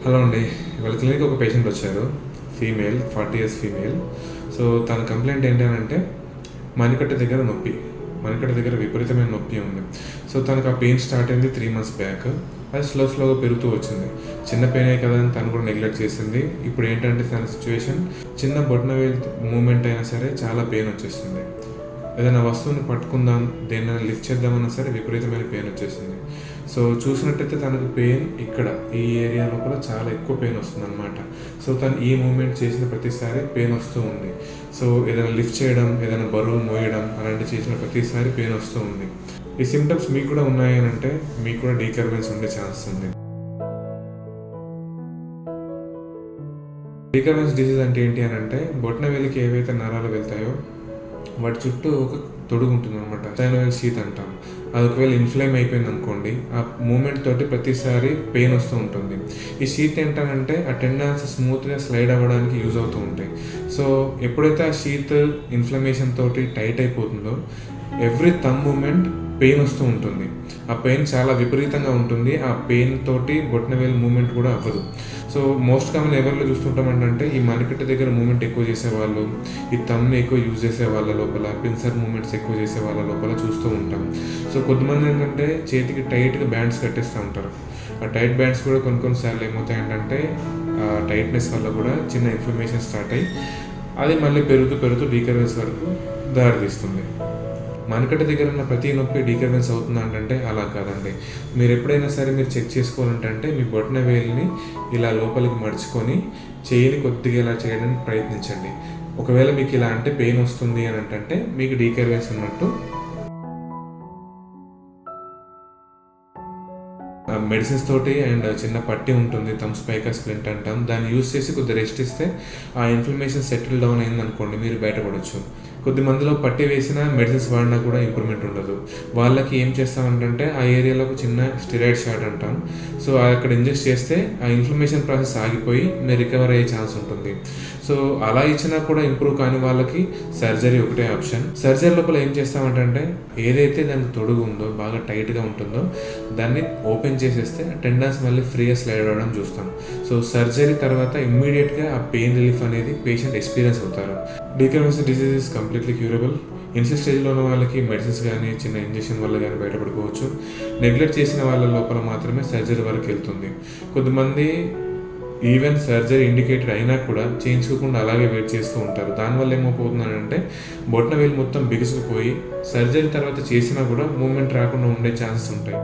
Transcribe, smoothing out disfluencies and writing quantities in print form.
Hello అండి. ఇవాళ clinic ఒక పేషెంట్ వచ్చారు. Female, 40 years female. సో తన కంప్లైంట్ ఏంటంటే మణికట్టు దగ్గర నొప్పి. మణికట్టు దగ్గర విపరీతమైన నొప్పి ఉంది. సో తనకు ఆ పెయిన్ స్టార్ట్ అయింది 3 months బ్యాక్. అది స్లోగా పెరుగుతూ వచ్చింది. చిన్న పెయినే కదా అని తను కూడా నెగ్లెక్ట్ చేసింది. ఇప్పుడు ఏంటంటే తన సిచ్యువేషన్ చిన్న బొటనవేలు మూమెంట్ అయినా సరే చాలా పెయిన్ వచ్చేస్తుంది. ఏదైనా వస్తువుని పట్టుకుందాం, దేన్నైనా లిఫ్ట్ చేద్దామన్నా సరే విపరీతమైన పెయిన్ వచ్చేసింది. సో చూసినట్టయితే తనకు పెయిన్ ఇక్కడ ఈ ఏరియా లోపల చాలా ఎక్కువ పెయిన్ వస్తుంది అనమాట. సో తను ఈ మూమెంట్ చేసిన ప్రతిసారి పెయిన్ వస్తూ ఉంది. సో ఏదైనా లిఫ్ట్ చేయడం, ఏదైనా బరువు మోయడం అలాంటివి చేసిన ప్రతిసారి పెయిన్ వస్తూ ఉంది. ఈ సిమ్టమ్స్ మీకు కూడా ఉన్నాయి అని అంటే మీకు కూడా డీకర్వెన్స్ ఉండే ఛాన్స్ ఉంది. డీకర్వెన్స్ డిసీజ్ అంటే ఏంటి అని అంటే బొటనవేలికి ఏవైతే నరాలు వెళ్తాయో వాటి చుట్టూ ఒక తొడుగు ఉంటుంది అనమాట. సైనోవియల్ షీత్ అంటాం. అది ఒకవేళ ఇన్ఫ్లేమ్ అయిపోయింది అనుకోండి, ఆ మూమెంట్ తోటి ప్రతిసారి పెయిన్ వస్తూ ఉంటుంది. ఈ షీత్ ఏంటంటే ఆ టెండన్స్ స్మూత్గా స్లైడ్ అవ్వడానికి యూజ్ అవుతూ ఉంటాయి. సో ఎప్పుడైతే ఆ షీత్ ఇన్ఫ్లమేషన్ తోటి టైట్ అయిపోతుందో ఎవ్రీ థంబ్ మూమెంట్ పెయిన్ వస్తూ ఉంటుంది. ఆ పెయిన్ చాలా విపరీతంగా ఉంటుంది. ఆ పెయిన్ తోటి బొటనవేలు మూమెంట్ కూడా అవ్వదు. సో మోస్ట్ కామన్ ఎవరిలో చూస్తుంటామంటే ఈ మణికట్టు దగ్గర మూమెంట్ ఎక్కువ చేసేవాళ్ళు, ఈ థంబ్ని ఎక్కువ యూజ్ చేసే వాళ్ళ లోపల, పిన్సర్ మూమెంట్స్ ఎక్కువ చేసే వాళ్ళ లోపల చూస్తూ ఉంటాం. సో కొంతమంది ఏంటంటే చేతికి టైట్గా బ్యాండ్స్ కట్టేస్తూ ఉంటారు. ఆ టైట్ బ్యాండ్స్ కూడా కొన్నిసార్లు ఏమవుతాయంటే ఆ టైట్నెస్ వల్ల కూడా చిన్న ఇన్ఫ్లమేషన్ స్టార్ట్ అయ్యి అది మళ్ళీ పెరుగుతూ డీకర్వెన్స్ వరకు దారితీస్తుంది. మణికట్టు దగ్గర ఉన్న ప్రతి నొప్పి డీకర్వెన్స్ అవుతుందా అంటే అలా కాదండి. మీరు ఎప్పుడైనా సరే మీరు చెక్ చేసుకోవాలంటే మీ బొటనవేలుని ఇలా లోపలికి మడుచుకొని చేయిని కొద్దిగా ఇలా చేయడానికి ప్రయత్నించండి. ఒకవేళ మీకు ఇలా అంటే పెయిన్ వస్తుంది అని అంటే మీకు డీకర్వెన్స్ ఉన్నట్టు. మెడిసిన్స్ తోటి అండ్ చిన్న పట్టి ఉంటుంది, థమ్స్ పైకా స్ప్లింట్ అంటాం. దాన్ని యూస్ చేసి కొద్దిగా రెస్ట్ ఇస్తే ఆ ఇన్ఫ్లమేషన్ సెటిల్ డౌన్ అయిందనుకోండి, మీరు బయటపడవచ్చు. కొద్ది మందిలో పట్టి వేసినా మెడిసిన్స్ వాడినా కూడా ఇంప్రూవ్మెంట్ ఉండదు. వాళ్ళకి ఏం చేస్తామంటే ఆ ఏరియాలో ఒక చిన్న స్టెరాయిడ్ షాట్ అంటాం. సో అక్కడ ఇంజెక్ట్ చేస్తే ఆ ఇన్ఫ్లమేషన్ ప్రాసెస్ ఆగిపోయి మీరు రికవర్ అయ్యే ఛాన్స్ ఉంటుంది. సో అలా ఇచ్చినా కూడా ఇంప్రూవ్ కాని వాళ్ళకి సర్జరీ ఒకటే ఆప్షన్. సర్జరీ లోపల ఏం చేస్తామంటే ఏదైతే దానికి తొడుగు ఉందో బాగా టైట్గా ఉంటుందో దాన్ని ఓపెన్ చేసేస్తే టెండన్స్ మళ్ళీ ఫ్రీగా స్లైడ్ అవ్వడం చూస్తాం. సో సర్జరీ తర్వాత ఇమ్మీడియట్గా ఆ పెయిన్ రిలీఫ్ అనేది పేషెంట్ ఎక్స్పీరియన్స్ అవుతారు. De Quervain's disease is completely curable. Initial స్టేజ్లో ఉన్న వాళ్ళకి మెడిసిన్స్ కానీ చిన్న ఇంజెక్షన్ వల్ల కానీ బయటపడుకోవచ్చు. నెగ్లెక్ట్ చేసిన వాళ్ళ లోపల మాత్రమే సర్జరీ వరకు వెళ్తుంది. కొంతమంది ఈవెన్ సర్జరీ ఇండికేటెడ్ అయినా కూడా చేయించుకోకుండా అలాగే వెయిట్ చేస్తూ ఉంటారు. దానివల్ల ఏమైపోతుందంటే బొటనవేలు మొత్తం బిగుసుకుపోయి సర్జరీ తర్వాత చేసినా కూడా మూమెంట్ రాకుండా ఉండే ఛాన్సెస్ ఉంటాయి.